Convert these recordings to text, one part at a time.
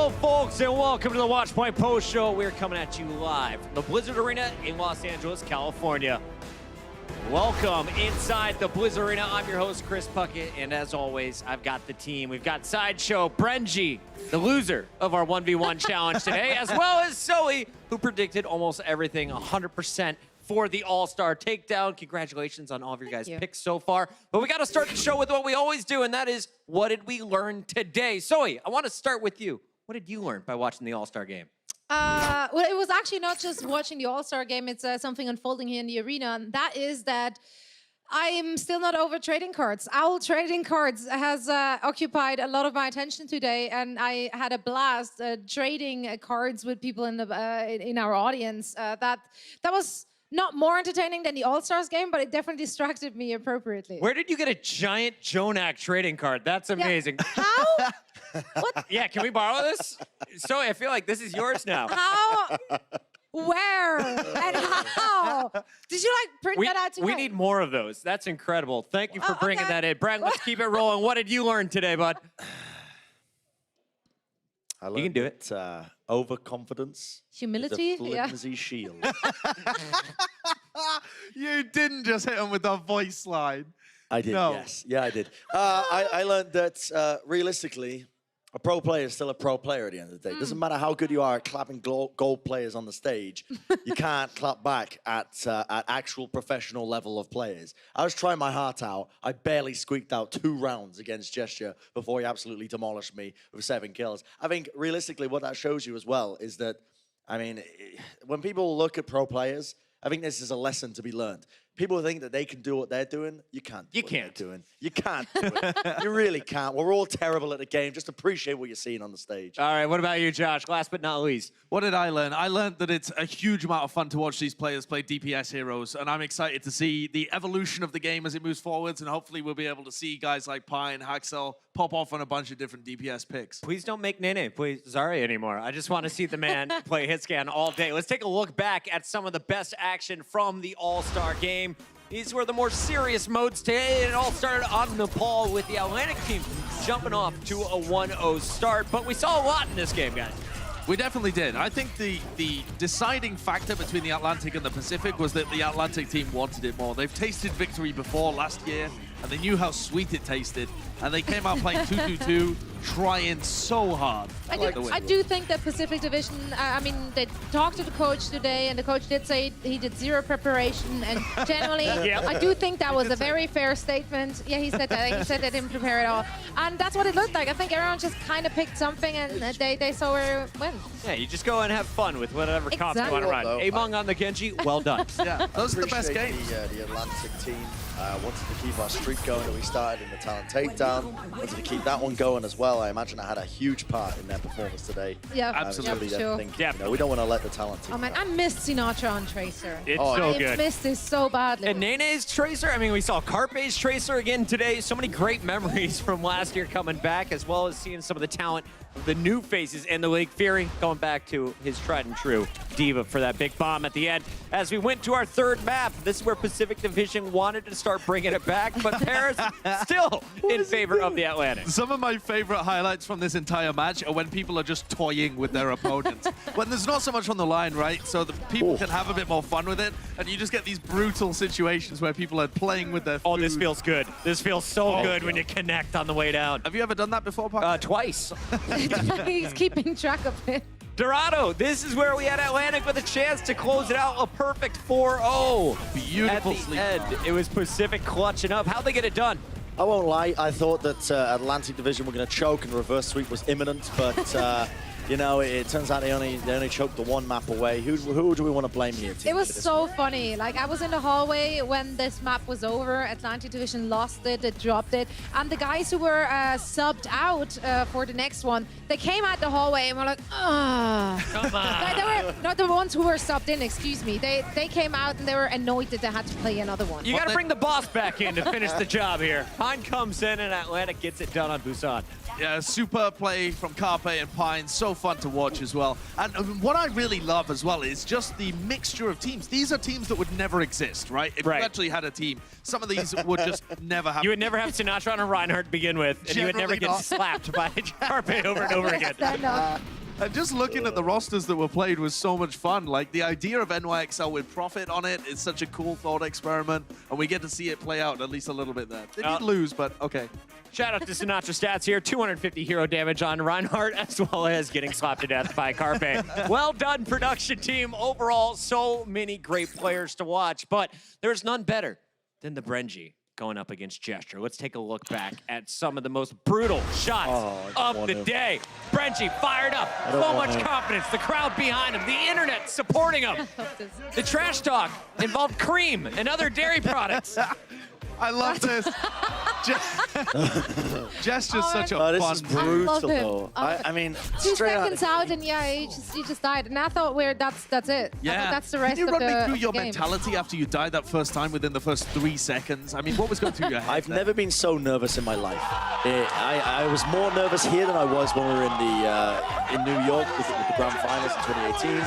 Hello, folks, and welcome to the Watchpoint Post Show. We're coming at you live from the Blizzard Arena in Los Angeles, California. Welcome inside the Blizzard Arena. I'm your host, Chris Puckett, and as always, I've got the team. We've got Sideshow Brenji, the loser of our 1v1 challenge today, as well as Zoe, who predicted almost everything 100% for the All-Star Takedown. Congratulations on all of your guys' picks so far. But we got to start the show with what we always do, and that is, what did we learn today? Zoe, I want to start with you. What did you learn by watching the All-Star game? Well, it was actually not just watching the All-Star game. It's something unfolding here in the arena, and that is that I'm still not over trading cards. Owl trading cards has occupied a lot of my attention today, and I had a blast trading cards with people in the in our audience. That was not more entertaining than the All-Stars game, but it definitely distracted me appropriately. Where did you get a giant Jonak trading card? That's amazing. Yeah. How? What? Yeah, can we borrow this? Zoe, I feel like this is yours now. How? Where? And how? Did you print that out today? We need more of those. That's incredible. Thank you for bringing that in. Brent, let's keep it rolling. What did you learn today, bud? I learned You can do it. Overconfidence. Humility? Is a flimsy shield. You didn't just hit him with that voice line. I did, No. yes. Yeah, I did. I learned that realistically, a pro player is still a pro player at the end of the day. It doesn't matter how good you are at clapping gold players on the stage. You can't clap back at actual professional level of players. I was trying my heart out. I barely squeaked out 2 rounds against Gesture before he absolutely demolished me with 7 kills. I think realistically what that shows you as well is that, I mean, when people look at pro players, I think this is a lesson to be learned. People think that they can do what they're doing. You can't do what they're doing. You can't do it. You really can't. We're all terrible at the game. Just appreciate what you're seeing on the stage. All right, what about you, Josh? Last but not least. What did I learn? I learned that it's a huge amount of fun to watch these players play DPS heroes, and I'm excited to see the evolution of the game as it moves forwards, and hopefully we'll be able to see guys like Pine, Haxel pop off on a bunch of different DPS picks. Please don't make Nene play Zarya anymore. I just want to see the man play Hitscan all day. Let's take a look back at some of the best action from the All-Star game. These were the more serious modes today. It all started on Nepal with the Atlantic team jumping off to a 1-0 start. But we saw a lot in this game, guys. We definitely did. I think the deciding factor between the Atlantic and the Pacific was that the Atlantic team wanted it more. They've tasted victory before last year, and they knew how sweet it tasted. And they came out playing 2-2-2, trying so hard. I do think that Pacific Division, I mean, they talked to the coach today, and the coach did say he did 0 preparation, and generally, I do think that was a very fair statement. Yeah, he said that. He said they didn't prepare at all. And that's what it looked like. I think everyone just kind of picked something, and they saw where it went. Yeah, you just go and have fun with whatever comps you want to run. Among on the Genji, well done. Yeah, those are the best games. The Atlantic team wanted to keep our streak going that we started in the talent takedown. Wanted to keep that one going as well. I imagine I had a huge part in their performance today. Yeah, absolutely. Yeah, for sure. You know, we don't want to let the talent team. Oh man, I missed Sinatra on Tracer. It's so good. I missed this so badly. And Nene's Tracer, I mean, we saw Carpe's Tracer again today. So many great memories from last year coming back, as well as seeing some of the talent of the new faces in the league. Fury going back to his tried and true diva for that big bomb at the end. As we went to our 3rd map, this is where Pacific Division wanted to start bringing it back, but Paris still in favor of the Atlantic. Some of my favorite highlights from this entire match are when people are just toying with their opponents. When there's not so much on the line, right? So the people can have a bit more fun with it, and you just get these brutal situations where people are playing with their food. Oh, this feels good. This feels so good when you connect on the way down. Have you ever done that before, Park? Twice. He's keeping track of it. Dorado, this is where we had Atlantic with a chance to close it out, a perfect 4-0. Beautiful At the end, it was Pacific clutching up. How'd they get it done? I won't lie, I thought that Atlantic Division were going to choke and reverse sweep was imminent, but you know, it turns out they only choked the 1 map away. Who do we want to blame here? It was so funny. Like, I was in the hallway when this map was over. Atlantic Division lost it, they dropped it. And the guys who were subbed out for the next one, they came out the hallway and were like, ah. Come on. They were not the ones who were subbed in, excuse me. They came out and they were annoyed that they had to play another one. You got to bring the boss back in to finish the job here. Pine comes in and Atlantic gets it done on Busan. Yeah, super play from Carpe and Pine. So fun to watch as well. And what I really love as well is just the mixture of teams. These are teams that would never exist, right? If you actually had a team, some of these would just never happen. You would never have Sinatra and a Reinhardt to begin with, and you would never get slapped by Carpe over and over again. And just looking at the rosters that were played was so much fun. Like, the idea of NYXL with Profit on it is such a cool thought experiment, and we get to see it play out at least a little bit there. They did lose, but okay. Shout out to Sinatra Stats here. 250 hero damage on Reinhardt, as well as getting slapped to death by Carpe. Well done, production team. Overall, so many great players to watch, but there's none better than the Brenji going up against Gesture. Let's take a look back at some of the most brutal shots of the day. Brenji fired up, so much confidence, the crowd behind him, the internet supporting him. The trash talk involved cream and other dairy products. I love this. Gesture's such a this fun is brutal, though. Oh, I mean, 2 straight seconds out, and yeah, he just died. And I thought, that's it. I thought that's the rest Can you of run the me through your game. mentality after you died that first time within the first 3 seconds? I mean, what was going through your head? I've never been so nervous in my life. I was more nervous here than I was when we were in New York with the grand finals in 2018.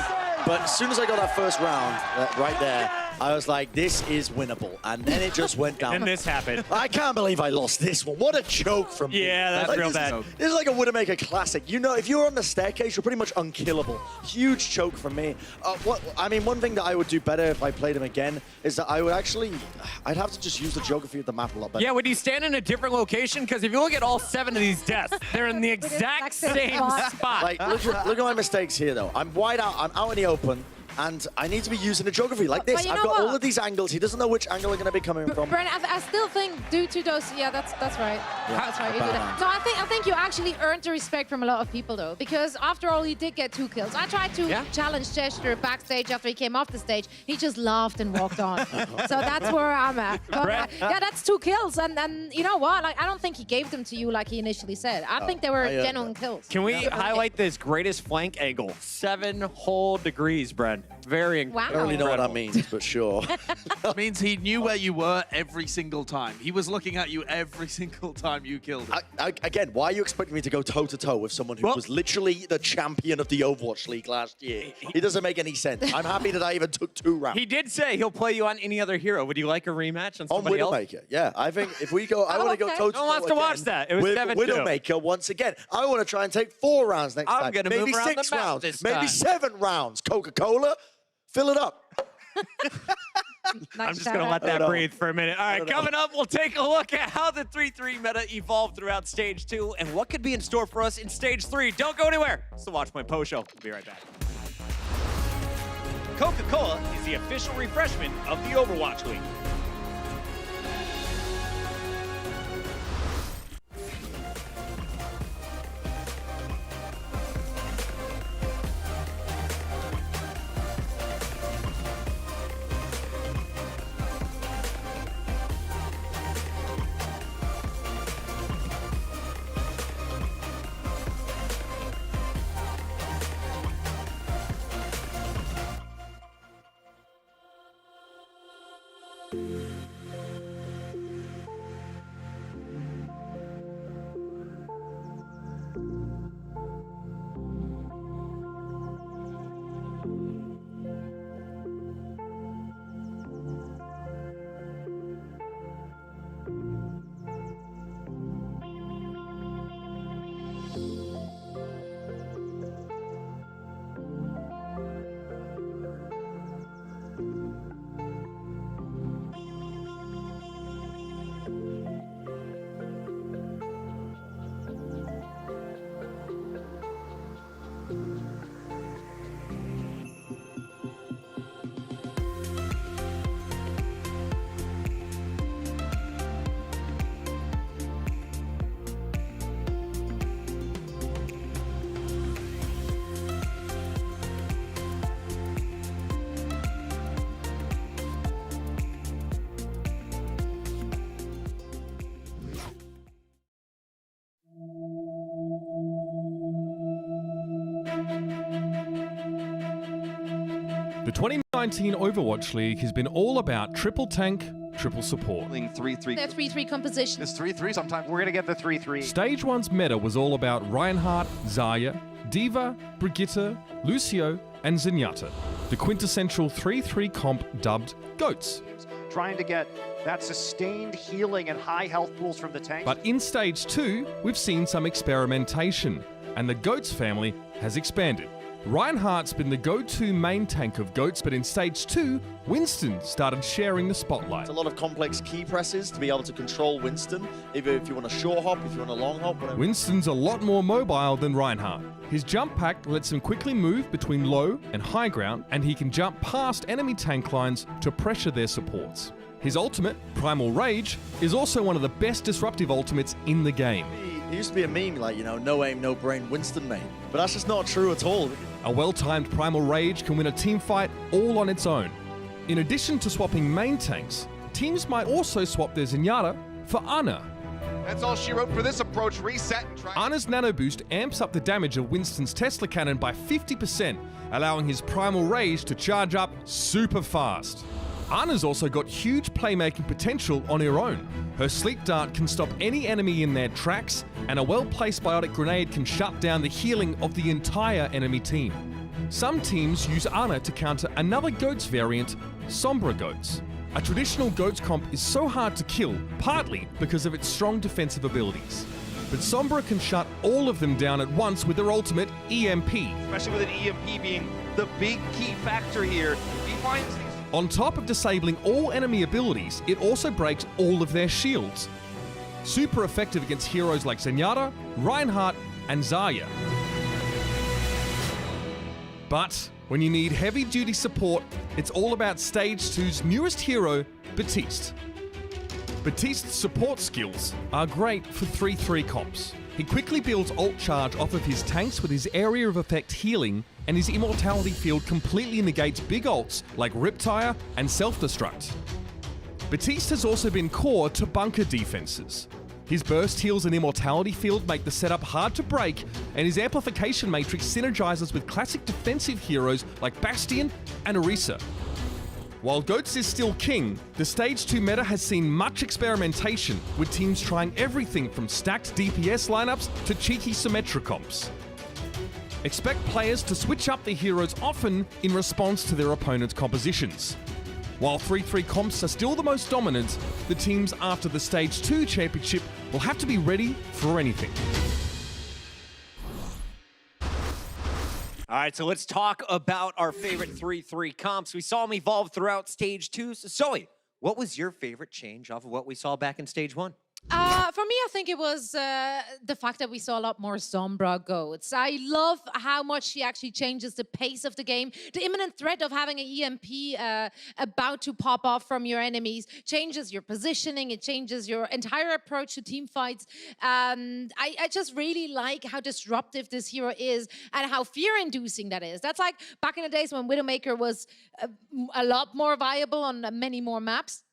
But as soon as I got that first round, right there, I was like, this is winnable. And then it just went down. And this happened. I can't believe I lost this one. What a choke from me. Yeah, that's real bad. This is like a Widowmaker classic. You know, if you're on the staircase, you're pretty much unkillable. Huge choke from me. One thing that I would do better if I played him again is that I would I'd have to just use the geography of the map a lot better. Yeah, would you stand in a different location? Because if you look at all 7 of these deaths, they're in the exact same spot. Like, look at my mistakes here, though. I'm wide out. I'm out in the open. And I need to be using the geography like this. I've got all of these angles. He doesn't know which angle I'm going to be coming from. Brent, I still think due to those, that's right. Yeah, That's right. You do that. So I think you actually earned the respect from a lot of people though, because after all, he did get 2 kills. I tried to challenge Gesture backstage after he came off the stage. He just laughed and walked on. So that's where I'm at. But, yeah, that's 2 kills, and you know what? Like, I don't think he gave them to you like he initially said. I think they were genuine kills. Can we highlight this greatest flank angle? 7 whole degrees, Brent. Very incredible. I don't really know what that means, but sure. It means he knew where you were every single time. He was looking at you every single time you killed him. Again, why are you expecting me to go toe-to-toe with someone who was literally the champion of the Overwatch League last year? It doesn't make any sense. I'm happy that I even took 2 rounds. He did say he'll play you on any other hero. Would you like a rematch on somebody else? Widowmaker, yeah. I think if we go, I want to go toe-to-toe No one wants to watch that. It was with 7-2. Widowmaker once again. I want to try and take 4 rounds next time. I'm going to maybe move around 6 the map rounds. this Maybe time. 7 rounds. Coca-Cola, fill it up. I'm just going to let that breathe for a minute. All right, coming up, we'll take a look at how the 3-3 meta evolved throughout Stage 2 and what could be in store for us in Stage 3. Don't go anywhere. It's the Watchpoint Post Show. We'll be right back. Coca-Cola is the official refreshment of the Overwatch League. The 2019 Overwatch League has been all about triple tank, triple support. 3-3. Their 3-3 composition. It's 3-3 sometimes. We're going to get the 3-3. Stage 1's meta was all about Reinhardt, Zarya, Diva, Brigitte, Lucio, and Zenyatta. The quintessential 3-3 comp dubbed GOATs. Trying to get that sustained healing and high health pools from the tank. But in Stage 2, we've seen some experimentation, and the GOATs family has expanded. Reinhardt's been the go-to main tank of GOATs, but in Stage 2, Winston started sharing the spotlight. It's a lot of complex key presses to be able to control Winston, either if you want a short hop, if you want a long hop, whatever. Winston's a lot more mobile than Reinhardt. His jump pack lets him quickly move between low and high ground, and he can jump past enemy tank lines to pressure their supports. His ultimate, Primal Rage, is also one of the best disruptive ultimates in the game. It used to be a meme like, you know, no aim, no brain, Winston main. But that's just not true at all. A well-timed Primal Rage can win a team fight all on its own. In addition to swapping main tanks, teams might also swap their Zenyatta for Ana. That's all she wrote for this approach. Reset and try. Ana's Nano Boost amps up the damage of Winston's Tesla Cannon by 50%, allowing his Primal Rage to charge up super fast. Ana's also got huge playmaking potential on her own. Her Sleep Dart can stop any enemy in their tracks, and a well-placed Biotic Grenade can shut down the healing of the entire enemy team. Some teams use Ana to counter another GOATS variant, Sombra GOATS. A traditional GOATS comp is so hard to kill, partly because of its strong defensive abilities. But Sombra can shut all of them down at once with her ultimate, EMP. Especially with an EMP being the big key factor here. He finds things. On top of disabling all enemy abilities, it also breaks all of their shields. Super effective against heroes like Zenyatta, Reinhardt, and Zarya. But when you need heavy-duty support, it's all about Stage 2's newest hero, Baptiste. Baptiste's support skills are great for 3-3 comps. He quickly builds ult charge off of his tanks with his area of effect healing, and his immortality field completely negates big ults like Riptire and Self-Destruct. Baptiste has also been core to bunker defenses. His burst heals and immortality field make the setup hard to break, and his amplification matrix synergizes with classic defensive heroes like Bastion and Orisa. While GOATS is still king, the Stage 2 meta has seen much experimentation, with teams trying everything from stacked DPS lineups to cheeky Symmetra comps. Expect players to switch up their heroes often in response to their opponent's compositions. While 3-3 comps are still the most dominant, the teams after the Stage 2 championship will have to be ready for anything. All right, so let's talk about our favorite 3-3 comps. We saw them evolve throughout Stage 2. So, Zoe, what was your favorite change off of what we saw back in Stage 1? For me, I think it was the fact that we saw a lot more Sombra GOATs. I love how much she actually changes the pace of the game. The imminent threat of having an EMP about to pop off from your enemies changes your positioning. It changes your entire approach to team fights. I just really like how disruptive this hero is and how fear-inducing that is. That's like back in the days when Widowmaker was a lot more viable on many more maps.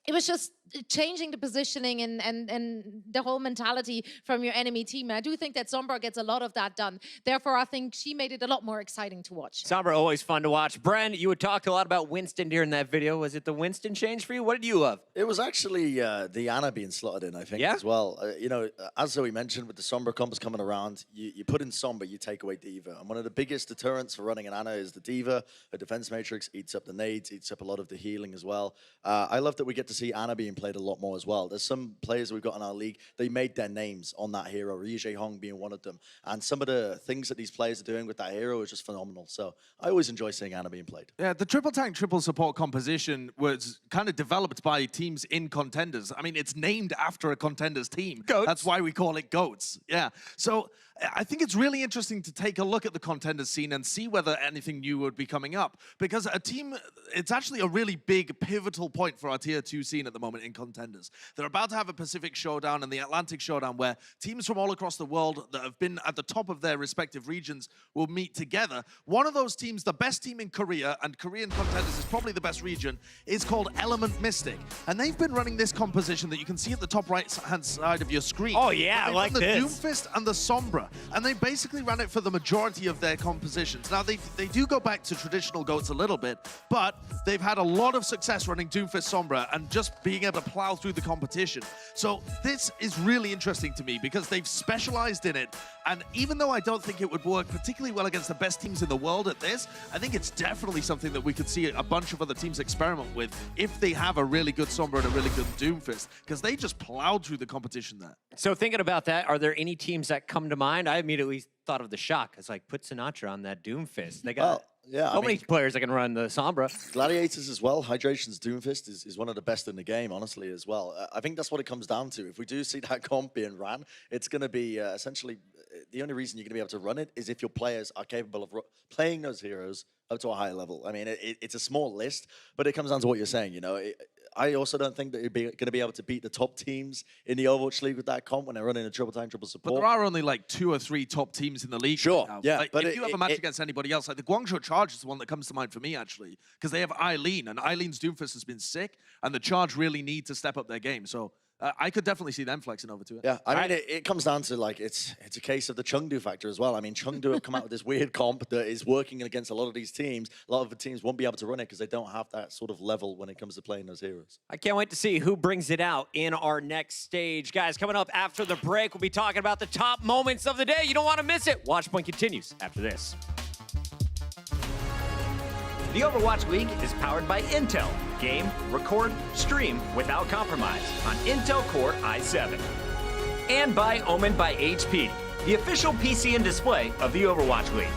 It was just changing the positioning and the whole mentality from your enemy team. And I do think that Sombra gets a lot of that done. Therefore, I think she made it a lot more exciting to watch. Sombra, always fun to watch. Bren, you had talked a lot about Winston during that video. Was it the Winston change for you? What did you love? It was actually the Ana being slotted in, I think, as well. You know, as Zoe mentioned, with the Sombra comps coming around, you put in Sombra, you take away D.Va. And one of the biggest deterrents for running an Ana is the D.Va. Her defense matrix eats up the nades, eats up a lot of the healing as well. I love that we get to see Ana being played a lot more as well. There's some players we've got in our league, they made their names on that hero, Rie Hong being one of them. And some of the things that these players are doing with that hero is just phenomenal. So I always enjoy seeing Ana being played. Yeah, the triple tank, triple support composition was kind of developed by teams in Contenders. I mean, it's named after a Contenders team. GOATs. That's why we call it GOATs. Yeah. So I think it's really interesting to take a look at the Contenders scene and see whether anything new would be coming up. Because a team, it's actually a really big pivotal point for our Tier 2 scene at the moment in Contenders. They're about to have a Pacific Showdown and the Atlantic Showdown where teams from all across the world that have been at the top of their respective regions will meet together. One of those teams, the best team in Korea, and Korean Contenders is probably the best region, is called Element Mystic. And they've been running this composition that you can see at the top right-hand side of your screen. Oh, yeah, I like the this. Doomfist and the Sombra. And they basically ran it for the majority of their compositions. Now, they do go back to traditional GOATs a little bit, but they've had a lot of success running Doomfist Sombra and just being able to plow through the competition. So this is really interesting to me because they've specialized in it. And even though I don't think it would work particularly well against the best teams in the world at this, I think it's definitely something that we could see a bunch of other teams experiment with if they have a really good Sombra and a really good Doomfist, because they just plowed through the competition there. So thinking about that, are there any teams that come to mind? I immediately thought of the shock. It's like, put Sinatra on that Doomfist. They got Well, yeah, so many players that can run the Sombra. Gladiators as well. Hydration's Doomfist is one of the best in the game, honestly, as well. I think that's what it comes down to. If we do see that comp being ran, it's going to be essentially the only reason you're going to be able to run it is if your players are capable of playing those heroes up to a higher level. I mean, it's a small list, but it comes down to what you're saying, you know. I also don't think that you're going to be able to beat the top teams in the Overwatch League with that comp when they're running a triple time, triple support. But there are only like 2 or 3 top teams in the league. Sure, right now. yeah. Like, but if you have a match against anybody else, like the Guangzhou Charge is the one that comes to mind for me, actually, because they have Eileen, and Eileen's Doomfist has been sick, and the Charge really need to step up their game. So I could definitely see them flexing over to it. Yeah, I mean, it comes down to, like, it's a case of the Chengdu factor as well. I mean, Chengdu have come out with this weird comp that is working against a lot of these teams. A lot of the teams won't be able to run it because they don't have that sort of level when it comes to playing those heroes. I can't wait to see who brings it out in our next stage. Guys, coming up after the break, we'll be talking about the top moments of the day. You don't want to miss it. Watchpoint continues after this. The Overwatch League is powered by Intel. Game, record, stream without compromise on Intel Core i7. And by Omen by HP, the official PC and display of the Overwatch League.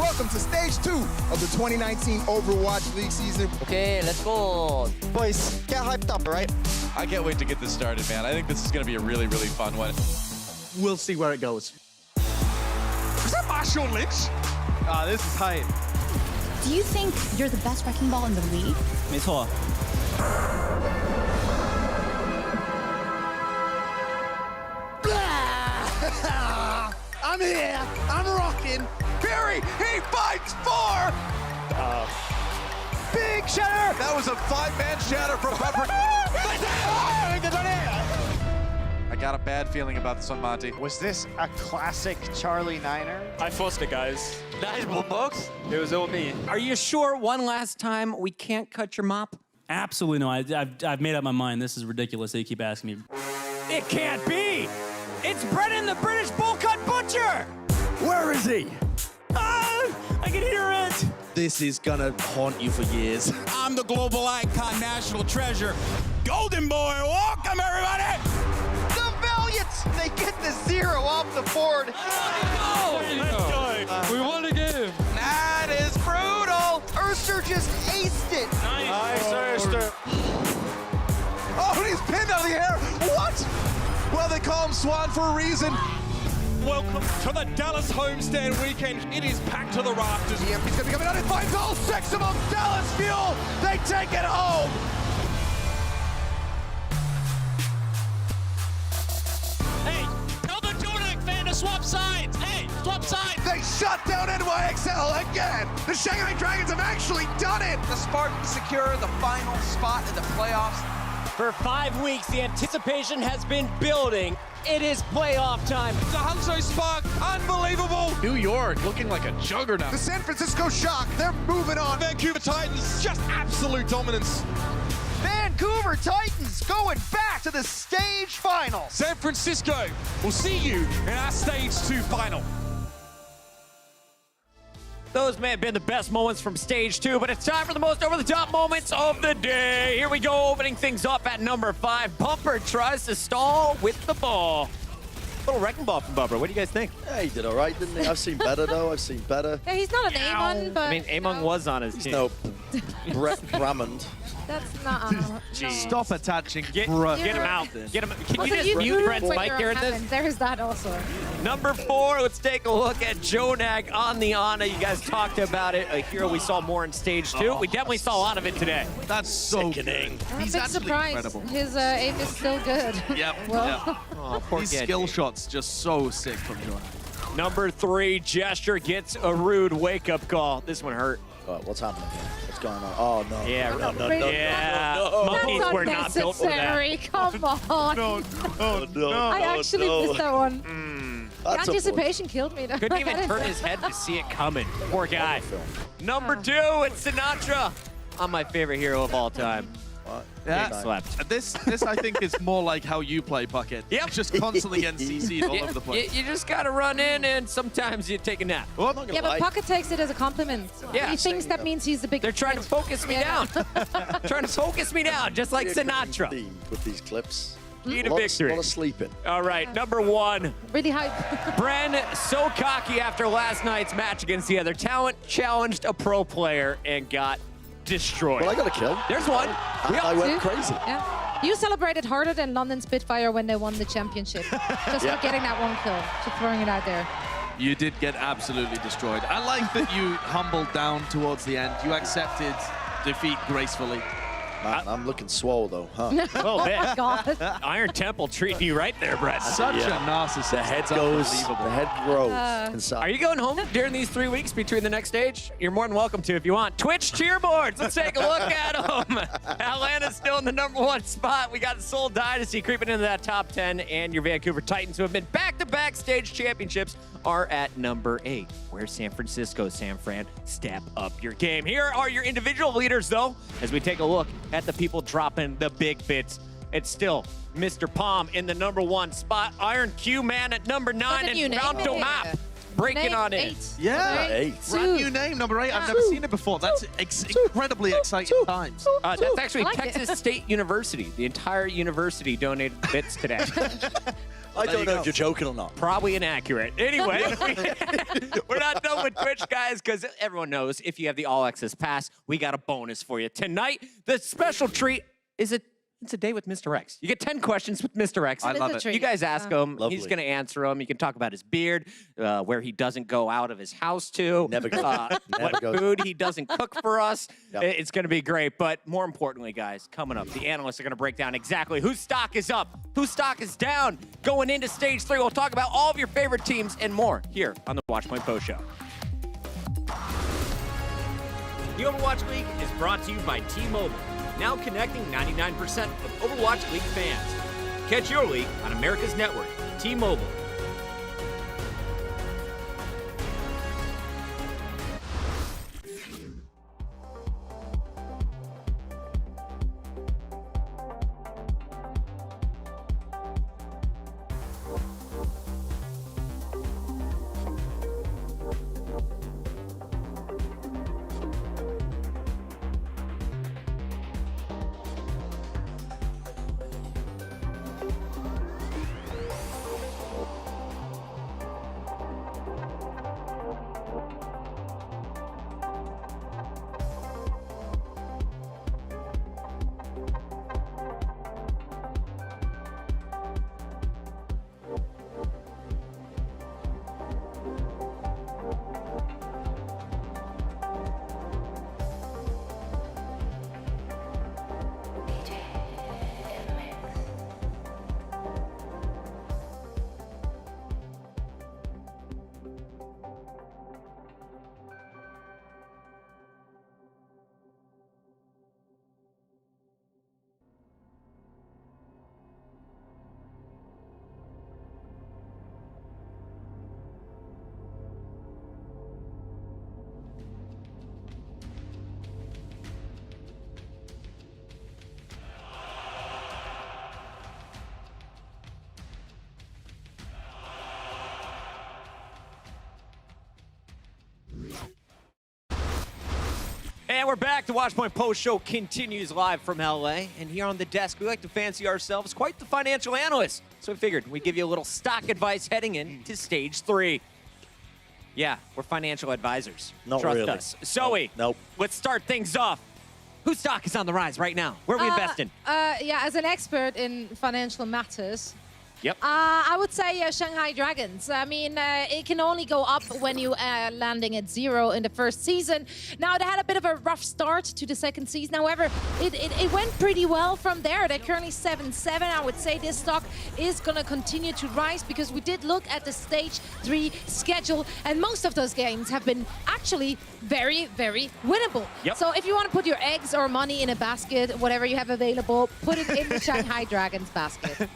Welcome to Stage 2 of the 2019 Overwatch League season. Okay, let's go. Boys, get hyped up, all right? I can't wait to get this started, man. I think this is going to be a really, really fun one. We'll see where it goes. Is that Marshall Lynch? This is hype. Do you think you're the best wrecking ball in the league? 没错。 I'm here. I'm rocking. Barry, he fights for! Big shatter! That was a 5-man shatter from Pepper. I got a bad feeling about this one, Monty. Was this a classic Charlie Niner? I forced it, guys. Nice, folks. It was all me. Are you sure one last time we can't cut your mop? Absolutely no. I've made up my mind. This is ridiculous. They keep asking me. It can't be! It's Brennan the British Bull Cut Butcher! Where is he? I can hear it. This is gonna haunt you for years. I'm the global icon, national treasure. Golden Boy, welcome everybody! The Valiants! They get the 0 off the board. We won the game. That is brutal. Urster just aced it. Nice, Urster. Oh, he's pinned out of the air. What? Well, they call him Swan for a reason. Welcome to the Dallas homestand weekend. It is packed to the rafters. The MP's gonna be coming out and finds all 6 of them. Dallas Fuel, they take it home. Hey, tell the Tuning fan to swap sides. Hey, swap sides. They shut down NYXL again. The Shanghai Dragons have actually done it. The Spartans secure the final spot in the playoffs. For 5 weeks, the anticipation has been building. It is playoff time. The Hanzo Spark, unbelievable. New York looking like a juggernaut. The San Francisco Shock, they're moving on. Vancouver Titans, just absolute dominance. Vancouver Titans going back to the stage final. San Francisco will see you in our Stage 2 final. Those may have been the best moments from Stage 2, but it's time for the most over-the-top moments of the day. Here we go, opening things up at number 5. Bumper tries to stall with the ball. Little wrecking ball from Bumper. What do you guys think? Yeah, he did all right, didn't he? I've seen better, though. I've seen better. Yeah, he's not an Amon, but... I mean, Amon was on his He's team. no Brett Drummond. That's not... no. Stop attaching. Get him out. Get him. Can you just mute Brent's mic there at this? There's that also. Number 4, let's take a look at Jonag on the Ana. You guys talked about it. A hero we saw more in Stage 2. We definitely saw a lot of it today. That's so Sickening. I'm a He's bit actually surprised. incredible. His aim is still good. Yep. Well, Yep. Oh, poor These Genji. skill shots just so sick from John. Number 3, Gesture gets a rude wake-up call. This one hurt. What's happening here? What's going on? Oh, no. Yeah, no, no, really? no, Yeah. no, no. Monkeys that's were not built for that. unnecessary. Come on. No, I actually no. missed that one. The That's a anticipation killed me. Couldn't even turn his head to see it coming. Poor guy. Number 2, it's Sinatra. I'm my favorite hero of all time. What? Yeah. Big slept. This I think is more like how you play Bucket. Yep. You're just constantly getting CC'd all over the place. You just gotta run in and sometimes you take a nap. Well, I'm not gonna Yeah, but lie. Pocket takes it as a compliment. Yeah. He thinks that means he's the big... They're trying to focus me Yeah. down. Trying to focus me down, just like Recurring Sinatra. theme with these clips. Need a lot victory. of sleeping. All right, number 1. Really hype. Bren, so cocky after last night's match against the other talent, challenged a pro player and got destroyed. Well, I got a kill. There's one. I went crazy. Yeah. You celebrated harder than London Spitfire when they won the championship. Just for getting that one kill. Just throwing it out there. You did get absolutely destroyed. I like that you humbled down towards the end. You accepted defeat gracefully. Man, I'm looking swole, though, huh? A little bit. Oh, God. Iron Temple treating you right there, Brett. Such a narcissist. The head It's goes, unbelievable. the head grows inside. Are you going home during these 3 weeks between the next stage? You're more than welcome to if you want. Twitch cheerboards. Let's take a look at them. Atlanta's still in the number 1 spot. We got Seoul Dynasty creeping into that top 10, and your Vancouver Titans, who have been back-to-back stage championships, are at number 8. Where's San Francisco, San Fran? Step up your game. Here are your individual leaders, though, as we take a look at the people dropping the big bits. It's still Mr. Palm in the number 1 spot. Iron Q Man at number 9, Look at you, and name Round it. Map breaking Name on in. 8. Yeah. 8. Brand new name, number 8. I've never seen it before. That's incredibly exciting times. That's actually I like it. Texas State University. The entire university donated bits today. I there don't you know go. if you're joking or not. Probably inaccurate. Anyway, we're not done with Twitch, guys, because everyone knows if you have the All Access Pass, we got a bonus for you. Tonight, the special treat is it's a day with Mr. X. You get 10 questions with Mr. X. I love it. You guys ask him. Lovely. He's going to answer them. You can talk about his beard, where he doesn't go out of his house to. Never goes. Never What goes. food he doesn't cook for us. Yep. It's going to be great. But more importantly, guys, coming up, the analysts are going to break down exactly whose stock is up, whose stock is down. Going into stage 3, we'll talk about all of your favorite teams and more here on the Watchpoint Post Show. The Overwatch League is brought to you by T-Mobile, now connecting 99% of Overwatch League fans. Catch your league on America's network, T-Mobile. we're back. The Watchpoint Post Show continues live from LA. And here on the desk, we like to fancy ourselves quite the financial analysts. So we figured we'd give you a little stock advice heading into Stage 3. Yeah, we're financial advisors. Not Trust really. us. Zoe, Nope. let's start things off. Whose stock is on the rise right now? Where are we investing? Yeah, as an expert in financial matters, Yep. I would say Shanghai Dragons. I mean, it can only go up when you are landing at 0 in the first season. Now, they had a bit of a rough start to the second season. However, it went pretty well from there. They're currently 7-7. I would say this stock is going to continue to rise because we did look at the Stage 3 schedule, and most of those games have been actually very, very winnable. Yep. So if you want to put your eggs or money in a basket, whatever you have available, put it in the Shanghai Dragons basket.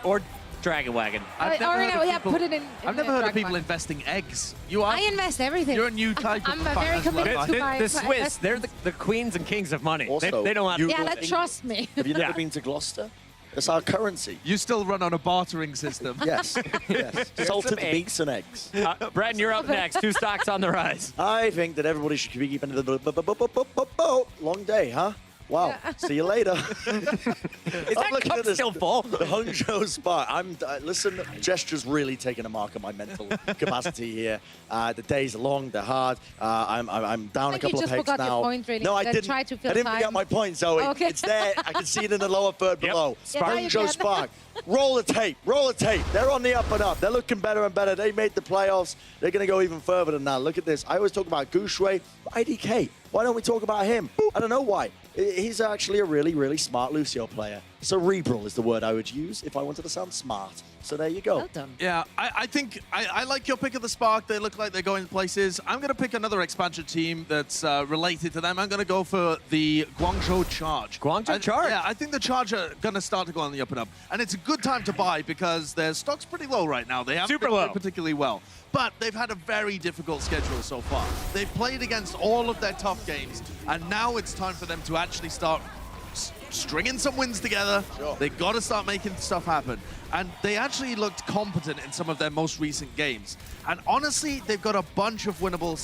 Or Dragon Wagon. I've never put it in. I've never heard of people Dragon investing eggs. You are. I invest everything. You're a new type of I'm very committed to my The Swiss, investments. they're the queens and kings of money. Also, they don't want you- Yeah, trust me. Have you never Yeah. been to Gloucester? It's our currency. You still run on a bartering system. Yes. Yes. Salted some eggs. meats and eggs. Brendan, you're up next. 2 stocks on the rise. I think that everybody should be keeping the long day, huh? Wow. See you later. Is that cup still full? The Hangzhou Spark. Listen, gesture's really taking a mark on my mental capacity here. The days are long, they're hard. I'm down a couple of pegs now. You just forgot your point, really. No, I Then didn't. try to fill I didn't time. forget my point, Zoe. Okay. It's there. I can see it in the lower third below. Yeah, now you Hangzhou can. Spark. Roll the tape. Roll the tape. They're on the up and up. They're looking better and better. They made the playoffs. They're going to go even further than that. Look at this. I always talk about Goushway, but IDK. Why don't we talk about him? I don't know why. He's actually a really, really smart Lucio player. Cerebral is the word I would use if I wanted to sound smart. So there you go. Well done. Yeah, I think I like your pick of the Spark. They look like they're going places. I'm going to pick another expansion team that's related to them. I'm going to go for the Guangzhou Charge. Guangzhou Charge? Yeah, I think the Charge are going to start to go on the up and up. And it's a good time to buy because their stock's pretty low right now. They haven't Super been low. doing particularly well. But they've had a very difficult schedule so far. They've played against all of their tough games, and now it's time for them to actually start stringing some wins together. Sure. They got to start making stuff happen. And they actually looked competent in some of their most recent games. And honestly, they've got a bunch of winnable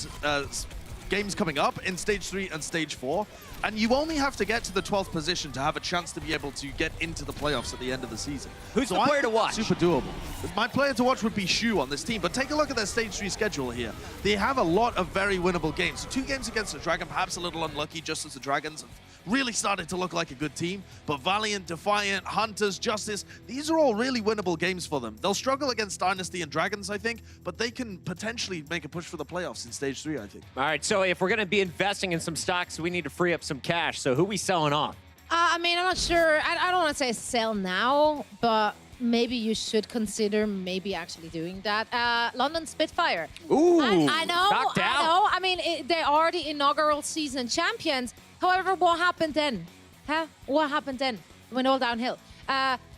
games coming up in Stage 3 and Stage 4. And you only have to get to the 12th position to have a chance to be able to get into the playoffs at the end of the season. Who's the I player think to watch? that's super doable. My player to watch would be Shu on this team, but take a look at their Stage 3 schedule here. They have a lot of very winnable games. 2 games against the Dragon, perhaps a little unlucky, just as the Dragons have really started to look like a good team. But Valiant, Defiant, Hunters, Justice, these are all really winnable games for them. They'll struggle against Dynasty and Dragons, I think, but they can potentially make a push for the playoffs in Stage 3, I think. All right, so if we're going to be investing in some stocks, we need to free up some cash. So who we selling off? I mean, I'm not sure. I don't want to say sell now, but maybe you should consider maybe actually doing that. London Spitfire. Ooh, I know. knocked out. I know. I mean, they are the inaugural season champions. However, what happened then? Huh? What happened then? It went all downhill.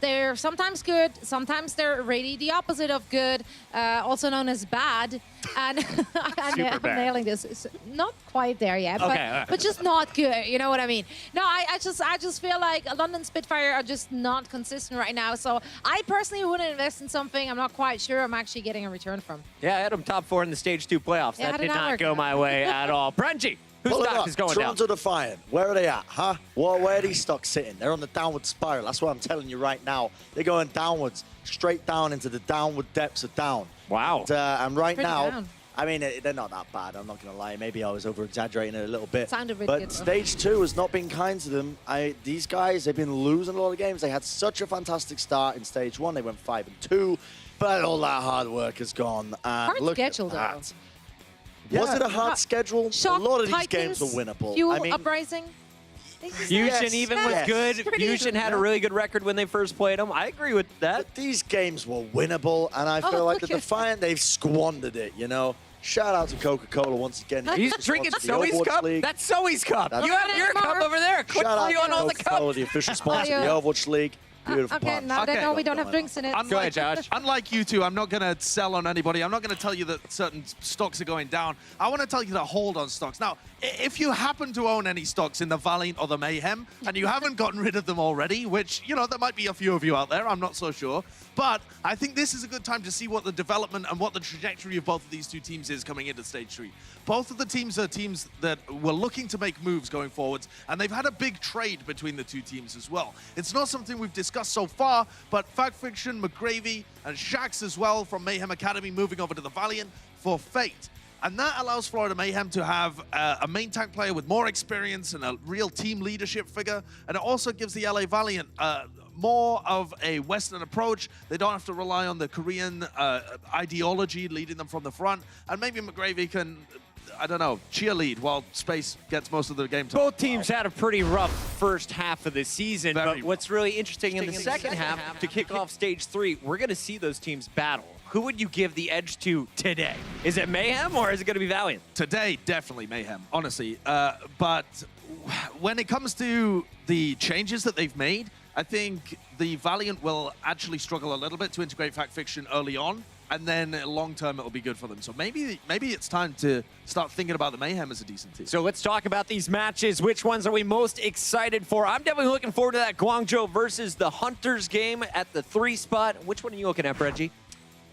They're sometimes good, sometimes they're really the opposite of good, also known as bad. And I'm bad. nailing this. It's not quite there yet, Okay, but, all right. but just not good. You know what I mean? No, I just feel like London Spitfire are just not consistent right now. So I personally wouldn't invest in something I'm not quite sure I'm actually getting a return from. Yeah, I had them top 4 in the Stage 2 playoffs. Yeah, how that did did that not work go out? my way at all. Brenji, whose Pull it stock up. is going down? Toronto Defiant. Where are they at, huh? Where are these stocks sitting? They're on the downward spiral. That's what I'm telling you right now. They're going downwards, straight down into the downward depths of down. Wow. And right Pretty now, down. I mean, they're not that bad. I'm not going to lie. Maybe I was over-exaggerating it a little bit. Sounded really but good, though. Stage 2 has not been kind to them. These guys, they've been losing a lot of games. They had such a fantastic start in Stage 1. They went 5-2. But all that hard work has gone. Hard Look at schedule, though. that. Was it a hard schedule? Shock, a lot of these Titans, games were winnable. Fuel, I mean, Uprising. Fusion Yes, even was yes. good. Pretty Fusion good. had a really good record when they first played them. I agree with that. but these games were winnable, and I feel like the look at Defiant, they've squandered it, you know? Shout out to Coca-Cola once again. He's drinking Sponsor the Zoe's Overwatch cup? League. That's Zoe's cup. That's- You have your cup over there. Quit Shout out stealing to all the Coca-Cola, cups. the official sponsor of the Yeah. Overwatch League. Beautiful Okay, punch. now they Okay. know we don't have drinks in it. Go ahead, Josh. Unlike you two, I'm not going to sell on anybody. I'm not going to tell you that certain stocks are going down. I want to tell you to hold on stocks. Now, if you happen to own any stocks in the Valiant or the Mayhem, and you haven't gotten rid of them already, which, you know, there might be a few of you out there, I'm not so sure. But I think this is a good time to see what the development and what the trajectory of both of these two teams is coming into Stage 3. Both of the teams are teams that were looking to make moves going forwards, and they've had a big trade between the two teams as well. It's not something we've discussed so far, but Fact Fiction, McGravy, and Shax as well from Mayhem Academy moving over to the Valiant for Fate. And that allows Florida Mayhem to have a main tank player with more experience and a real team leadership figure. And it also gives the LA Valiant more of a Western approach. They don't have to rely on the Korean ideology leading them from the front. And maybe McGravy can, I don't know, cheerlead while Space gets most of the game time. Both teams had a pretty rough first half of the season, but what's really interesting in the second half, to kick off Stage 3, we're going to see those teams battle. Who would you give the edge to today? Is it Mayhem or is it going to be Valiant? Today, definitely Mayhem, honestly. But when it comes to the changes that they've made, I think the Valiant will actually struggle a little bit to integrate Fact Fiction early on, and then long term it'll be good for them. So maybe it's time to start thinking about the Mayhem as a decent team. So let's talk about these matches. Which ones are we most excited for? I'm definitely looking forward to that Guangzhou versus the Hunters game at the 3 spot. Which one are you looking at, Reggie?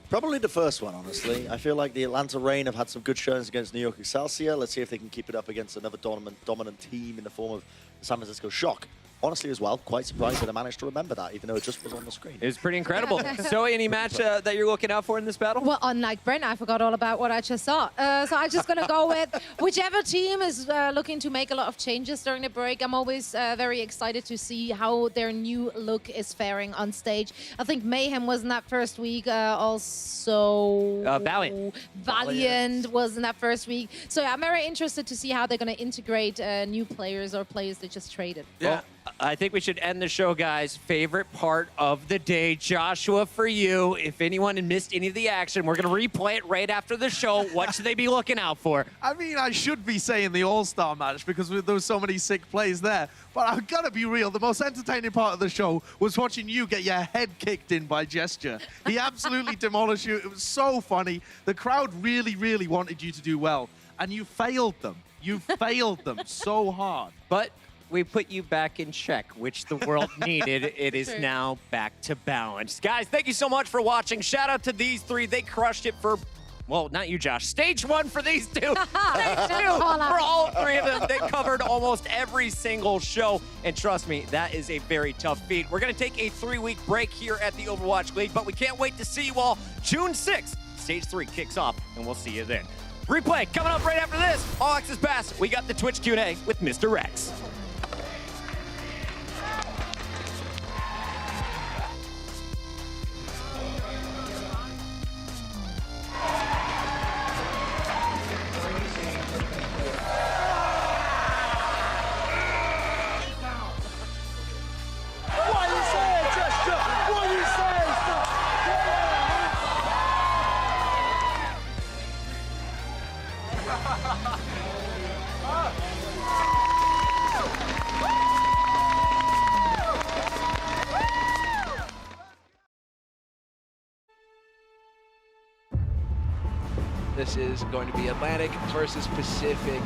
Probably the first one, honestly. I feel like the Atlanta Reign have had some good showings against New York Excelsior. Let's see if they can keep it up against another dominant team in the form of the San Francisco Shock. Honestly, as well, quite surprised that I managed to remember that, even though it just was on the screen. It was pretty incredible. So any match that you're looking out for in this battle? Well, unlike Brent, I forgot all about what I just saw. So I'm just going to go with whichever team is looking to make a lot of changes during the break. I'm always very excited to see how their new look is faring on stage. I think Mayhem was in that first week. Also, Valiant was in that first week. So yeah, I'm very interested to see how they're going to integrate new players or players they just traded. Yeah. Well, I think we should end the show, guys. Favorite part of the day. Joshua, for you, if anyone had missed any of the action, we're going to replay it right after the show. What should they be looking out for? I mean, I should be saying the All-Star match because there were so many sick plays there. But I've got to be real. The most entertaining part of the show was watching you get your head kicked in by Gesture. He absolutely demolished you. It was so funny. The crowd really, really wanted you to do well. And you failed them. You failed them so hard. But we put you back in check, which the world needed. It is now back to balance. Guys, thank you so much for watching. Shout out to these three. They crushed it for, well, not you, Josh. Stage 1 for these two. Stage 2 for all three of them. They covered almost every single show. And trust me, that is a very tough feat. We're going to take a 3-week break here at the Overwatch League, but we can't wait to see you all June 6th. Stage 3 kicks off, and we'll see you then. Replay coming up right after this. All Access Pass. We got the Twitch Q&A with Mr. Rex. This is going to be Atlantic versus Pacific.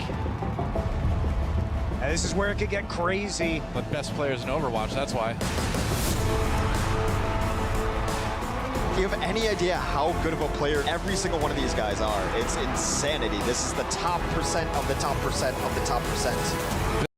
And this is where it could get crazy. The best players in Overwatch, that's why. Do you have any idea how good of a player every single one of these guys are? It's insanity. This is the top percent of the top percent of the top percent.